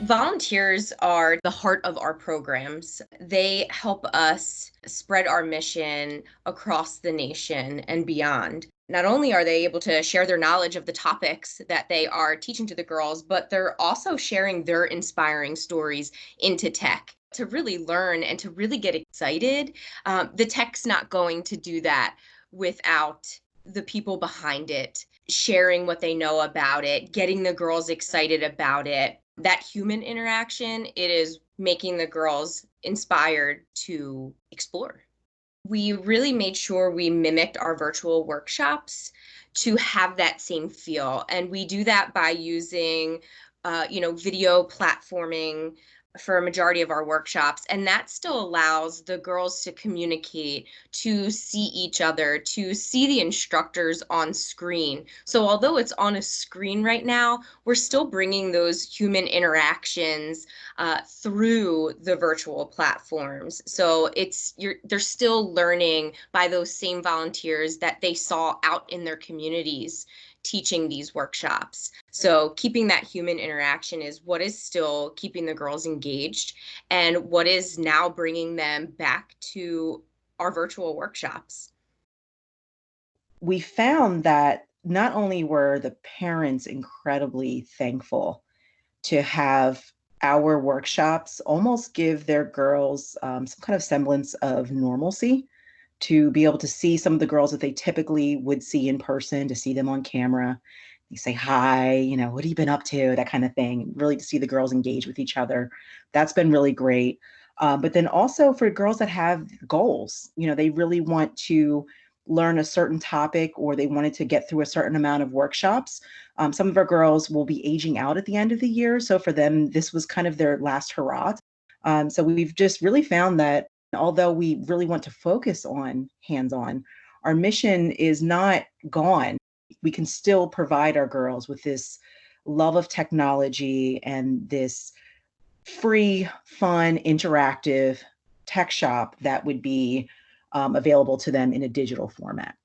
Volunteers are the heart of our programs. They help us spread our mission across the nation and beyond. Not only are they able to share their knowledge of the topics that they are teaching to the girls, but they're also sharing their inspiring stories into tech to really learn and to really get excited. The tech's not going to do that without the people behind it sharing what they know about it, getting the girls excited about it. That human interaction, it is making the girls inspired to explore. We really made sure we mimicked our virtual workshops to have that same feel. And we do that by using, video platforming for a majority of our workshops. And that still allows the girls to communicate, to see each other, to see the instructors on screen. So although it's on a screen right now, we're still bringing those human interactions through the virtual platforms. So they're still learning by those same volunteers that they saw out in their communities teaching these workshops. So keeping that human interaction is what is still keeping the girls engaged and what is now bringing them back to our virtual workshops. We found that not only were the parents incredibly thankful to have our workshops almost give their girls some kind of semblance of normalcy, to be able to see some of the girls that they typically would see in person, to see them on camera. You say hi, what have you been up to, that kind of thing. Really to see the girls engage with each other. That's been really great. But then also for girls that have goals, they really want to learn a certain topic or they wanted to get through a certain amount of workshops. Some of our girls will be aging out at the end of the year. So for them, this was kind of their last hurrah. So we've just really found that although we really want to focus on hands-on, our mission is not gone. We can still provide our girls with this love of technology and this free, fun, interactive tech shop that would be available to them in a digital format.